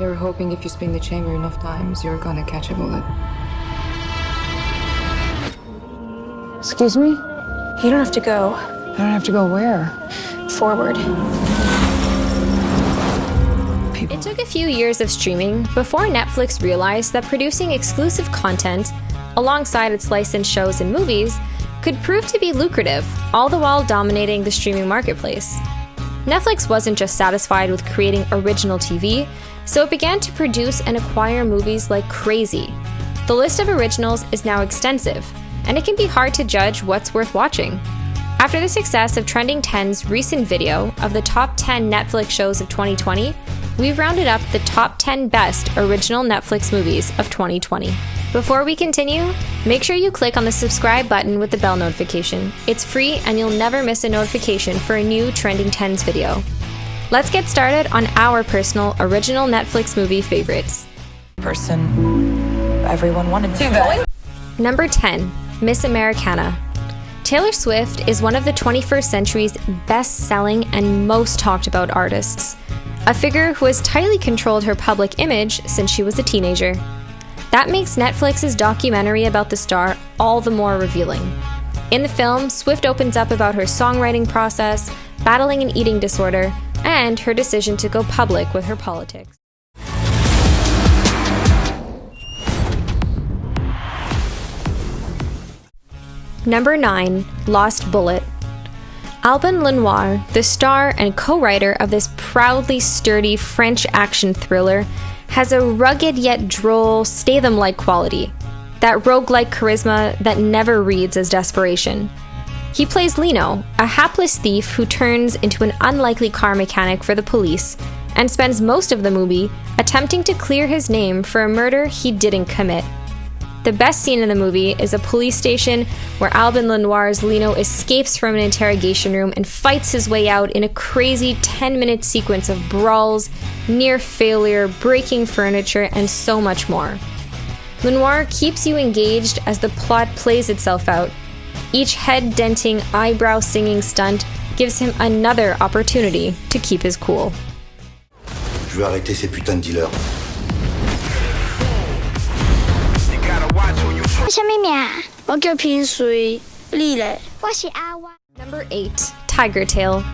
You're hoping if you spin the chamber enough times, you're gonna catch a bullet. Excuse me? You don't have to go. I don't have to go where? Forward. It took a few years of streaming before Netflix realized that producing exclusive content alongside its licensed shows and movies could prove to be lucrative, all the while dominating the streaming marketplace. Netflix wasn't just satisfied with creating original TV, so it began to produce and acquire movies like crazy. The list of originals is now extensive, and it can be hard to judge what's worth watching. After the success of trneindg's recent video of the top 10 Netflix shows of 2020, we've rounded up the top 10 best original Netflix movies of 2020. Before we continue, make sure you click on the subscribe button with the bell notification. It's free and you'll never miss a notification for a new Trending Tenz video. Let's get started on our personal original Netflix movie favorites. Person everyone wanted to. Number 10, Miss Americana. Taylor Swift is one of the 21st century's best-selling and most talked about artists, a figure who has tightly controlled her public image since she was a teenager. That makes Netflix's documentary about the star all the more revealing. In the film, Swift opens up about her songwriting process, battling an eating disorder, and her decision to go public with her politics. Number 9, Lost Bullet. Alban Lenoir, the star and co-writer of this proudly sturdy French action thriller, has a rugged yet droll, stay-them-like quality, that roguelike charisma that never reads as desperation. He plays Lino, a hapless thief who turns into an unlikely car mechanic for the police, and spends most of the movie attempting to clear his name for a murder he didn't commit. The best scene in the movie is a police station where Alban Lenoir's Lino escapes from an interrogation room and fights his way out in a crazy 10-minute sequence of brawls, near failure, breaking furniture, and so much more. Lenoir keeps you engaged as the plot plays itself out. Each head-denting, eyebrow-singing stunt gives him another opportunity to keep his cool. Je vais arrêter ces putains de dealers. Number 8, TIGERTAIL.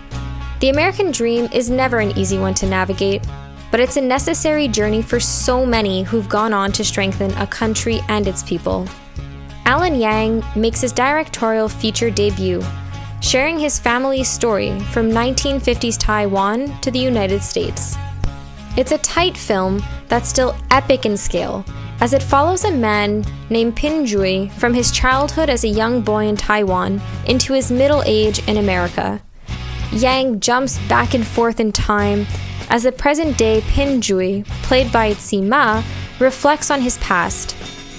The American dream is never an easy one to navigate, but it's a necessary journey for so many who've gone on to strengthen a country and its people. Alan Yang makes his directorial feature debut, sharing his family's story from 1950s Taiwan to the United States. It's a tight film that's still epic in scale, as it follows a man named Pinjui from his childhood as a young boy in Taiwan into his middle age in America. Yang jumps back and forth in time as the present-day Pinjui, played by Tsi Ma, reflects on his past.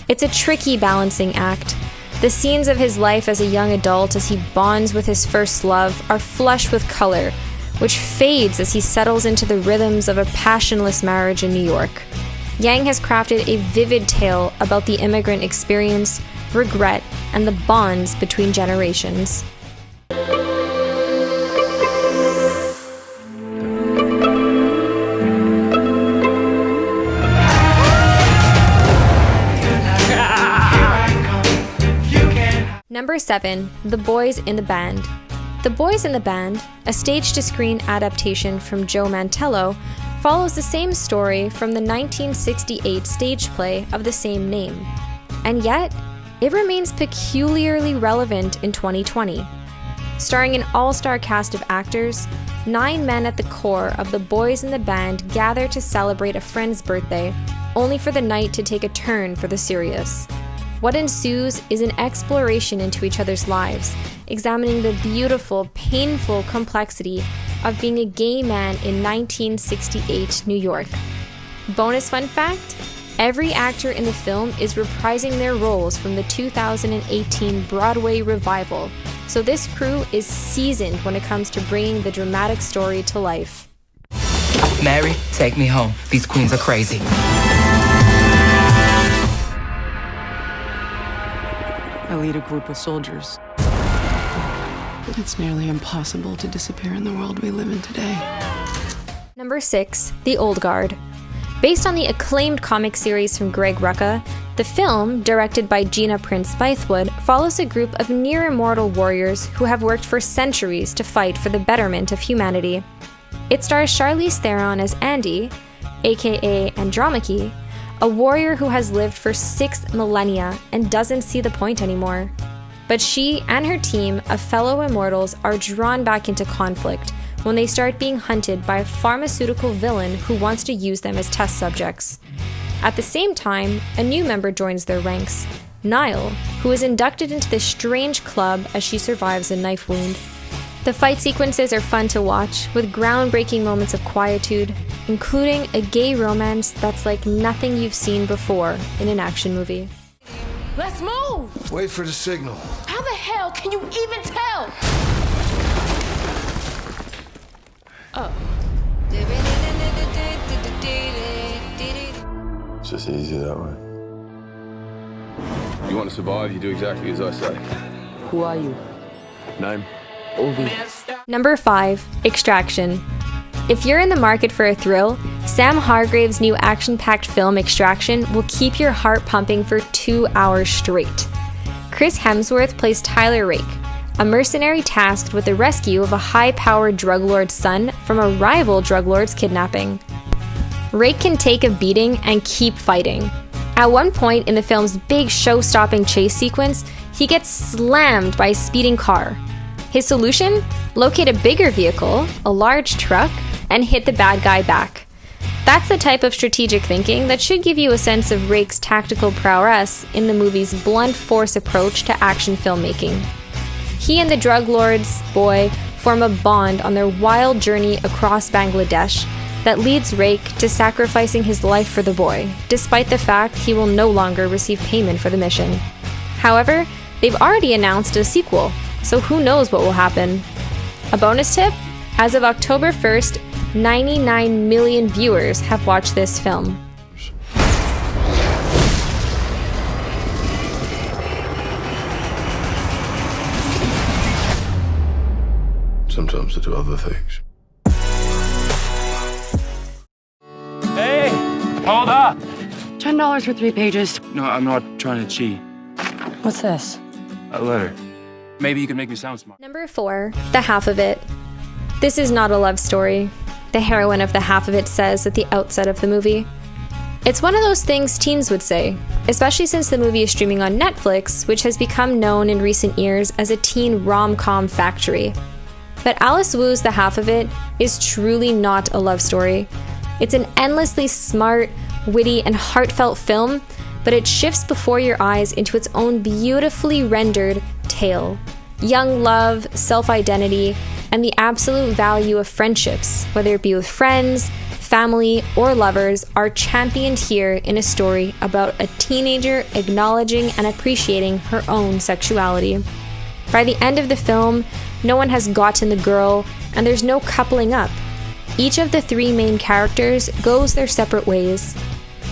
It's a tricky balancing act. The scenes of his life as a young adult as he bonds with his first love are flush with color, which fades as he settles into the rhythms of a passionless marriage in New York. Yang has crafted a vivid tale about the immigrant experience, regret, and the bonds between generations. Number 7, The Boys in the Band. The Boys in the Band, a stage-to-screen adaptation from Joe Mantello, follows the same story from the 1968 stage play of the same name. And yet, it remains peculiarly relevant in 2020. Starring an all-star cast of actors, 9 men at the core of the Boys in the Band gather to celebrate a friend's birthday, only for the night to take a turn for the serious. What ensues is an exploration into each other's lives, examining the beautiful, painful complexity of being a gay man in 1968 New York. Bonus fun fact, every actor in the film is reprising their roles from the 2018 Broadway revival, so this crew is seasoned when it comes to bringing the dramatic story to life. Mary, take me home. These queens are crazy. I lead a group of soldiers. It's nearly impossible to disappear in the world we live in today. Number 6, The Old Guard. Based on the acclaimed comic series from Greg Rucka, the film, directed by Gina Prince Bythewood, follows a group of near-immortal warriors who have worked for centuries to fight for the betterment of humanity. It stars Charlize Theron as Andy, aka Andromache, a warrior who has lived for 6 millennia and doesn't see the point anymore. But she and her team of fellow immortals are drawn back into conflict when they start being hunted by a pharmaceutical villain who wants to use them as test subjects. At the same time, a new member joins their ranks, Nile, who is inducted into this strange club as she survives a knife wound. The fight sequences are fun to watch, with groundbreaking moments of quietude, including a gay romance that's like nothing you've seen before in an action movie. Let's move! Wait for the signal. How the hell can you even tell? Oh. It's just easier that way. You want to survive, you do exactly as I say. Who are you? Name? Ovi. Number 5, Extraction. If you're in the market for a thrill, Sam Hargrave's new action-packed film Extraction will keep your heart pumping for 2 hours straight. Chris Hemsworth plays Tyler Rake, a mercenary tasked with the rescue of a high-powered drug lord's son from a rival drug lord's kidnapping. Rake can take a beating and keep fighting. At one point in the film's big show-stopping chase sequence, he gets slammed by a speeding car. His solution? Locate a bigger vehicle, a large truck, and hit the bad guy back. That's the type of strategic thinking that should give you a sense of Rake's tactical prowess in the movie's blunt force approach to action filmmaking. He and the drug lord's boy form a bond on their wild journey across Bangladesh that leads Rake to sacrificing his life for the boy, despite the fact he will no longer receive payment for the mission. However, they've already announced a sequel, so who knows what will happen. A bonus tip? As of October 1st, 99 million viewers have watched this film. Sometimes I do other things. Hey, hold up! $10 for 3 pages. No, I'm not trying to cheat. What's this? A letter. Maybe you can make me sound smart. Number 4, The Half of It. This is not a love story. The heroine of The Half of It says at the outset of the movie. It's one of those things teens would say, especially since the movie is streaming on Netflix, which has become known in recent years as a teen rom-com factory. But Alice Wu's The Half of It is truly not a love story. It's an endlessly smart, witty, and heartfelt film, but it shifts before your eyes into its own beautifully rendered tale. Young love, self-identity, and the absolute value of friendships, whether it be with friends, family, or lovers, are championed here in a story about a teenager acknowledging and appreciating her own sexuality. By the end of the film, no one has gotten the girl, and there's no coupling up. Each of the 3 main characters goes their separate ways.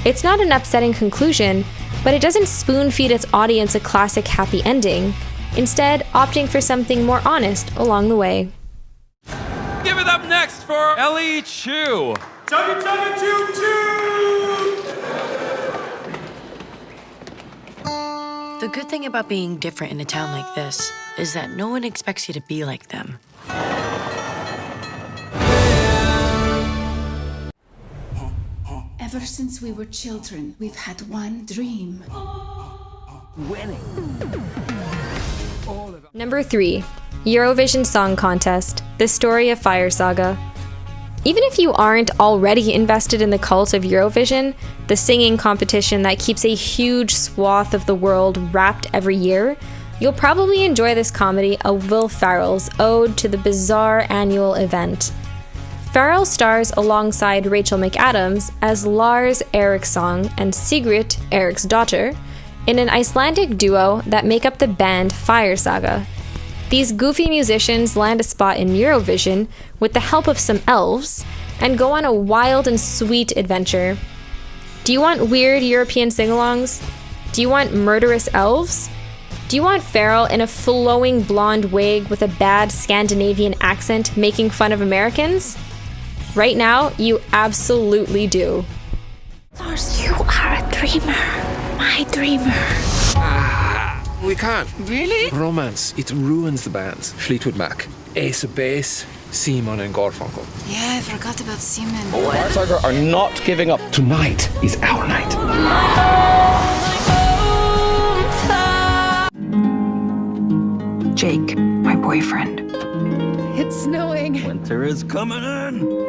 It's not an upsetting conclusion, but it doesn't spoon-feed its audience a classic happy ending, instead opting for something more honest along the way. Give it up next for Ellie Chu. Chugga chugga choo choo! The good thing about being different in a town like this is that no one expects you to be like them. Ever since we were children, we've had one dream. Winning. Number 3, Eurovision Song Contest, The Story of Fire Saga. Even if you aren't already invested in the cult of Eurovision, the singing competition that keeps a huge swath of the world wrapped every year, you'll probably enjoy this comedy of Will Ferrell's ode to the bizarre annual event. Ferrell stars alongside Rachel McAdams as Lars Eriksson and Sigrid, Erik's daughter, in an Icelandic duo that make up the band Fire Saga. These goofy musicians land a spot in Eurovision with the help of some elves and go on a wild and sweet adventure. Do you want weird European sing-alongs? Do you want murderous elves? Do you want Ferrell in a flowing blonde wig with a bad Scandinavian accent making fun of Americans? Right now, you absolutely do. You are a dreamer. My dreamer. We can't. Really? Romance, it ruins the bands. Fleetwood Mac, Ace of Base, Simon and Garfunkel. Yeah, I forgot about Simon. Tiger are not giving up. Tonight is our night. Jake, my boyfriend. It's snowing. Winter is coming in.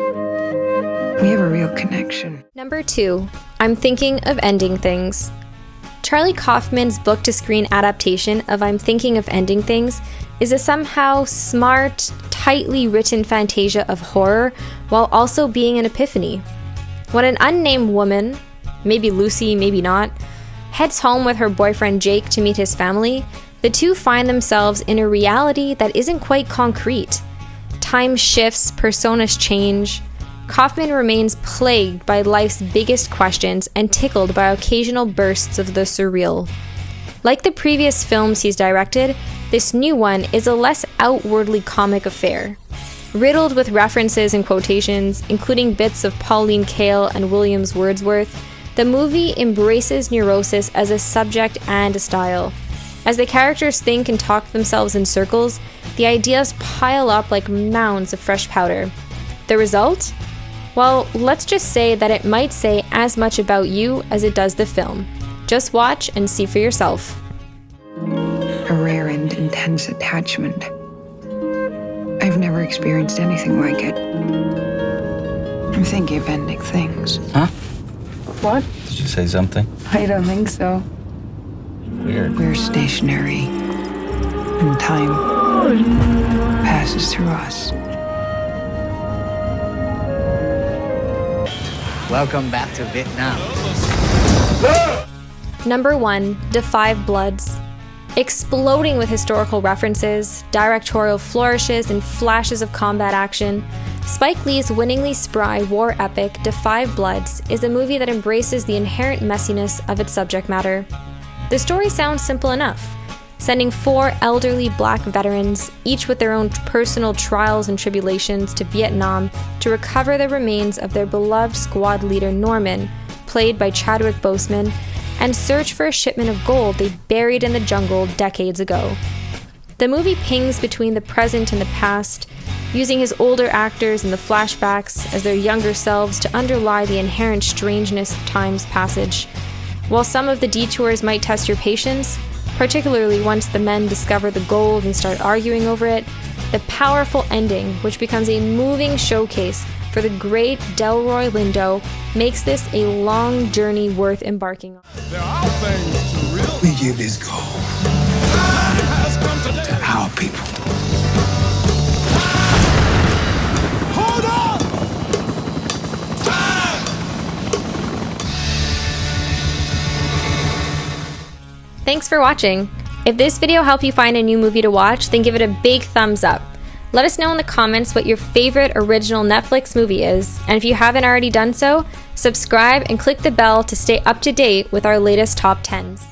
We have a real connection. Number 2, I'm Thinking of Ending Things. Charlie Kaufman's book-to-screen adaptation of I'm Thinking of Ending Things is a somehow smart, tightly written fantasia of horror while also being an epiphany. When an unnamed woman, maybe Lucy, maybe not, heads home with her boyfriend Jake to meet his family, the two find themselves in a reality that isn't quite concrete. Time shifts, personas change. Kaufman remains plagued by life's biggest questions and tickled by occasional bursts of the surreal. Like the previous films he's directed, this new one is a less outwardly comic affair. Riddled with references and quotations, including bits of Pauline Kael and Williams Wordsworth, the movie embraces neurosis as a subject and a style. As the characters think and talk themselves in circles, the ideas pile up like mounds of fresh powder. The result? Well, let's just say that it might say as much about you as it does the film. Just watch and see for yourself. A rare and intense attachment. I've never experienced anything like it. I'm thinking of ending things. Huh? What? Did you say something? I don't think so. Weird. We're stationary, and time passes through us. Welcome back to Vietnam. Number 1, Da 5 Bloods. Exploding with historical references, directorial flourishes, and flashes of combat action, Spike Lee's winningly spry war epic Da 5 Bloods is a movie that embraces the inherent messiness of its subject matter. The story sounds simple enough, sending 4 elderly black veterans, each with their own personal trials and tribulations, to Vietnam to recover the remains of their beloved squad leader Norman, played by Chadwick Boseman, and search for a shipment of gold they buried in the jungle decades ago. The movie pings between the present and the past, using his older actors in the flashbacks as their younger selves to underlie the inherent strangeness of time's passage. While some of the detours might test your patience, particularly once the men discover the gold and start arguing over it, the powerful ending, which becomes a moving showcase for the great Delroy Lindo, makes this a long journey worth embarking on. We give this gold to our people. Hold on! Thanks for watching. If this video helped you find a new movie to watch, then give it a big thumbs up. Let us know in the comments what your favorite original Netflix movie is, and if you haven't already done so, subscribe and click the bell to stay up to date with our latest top 10s.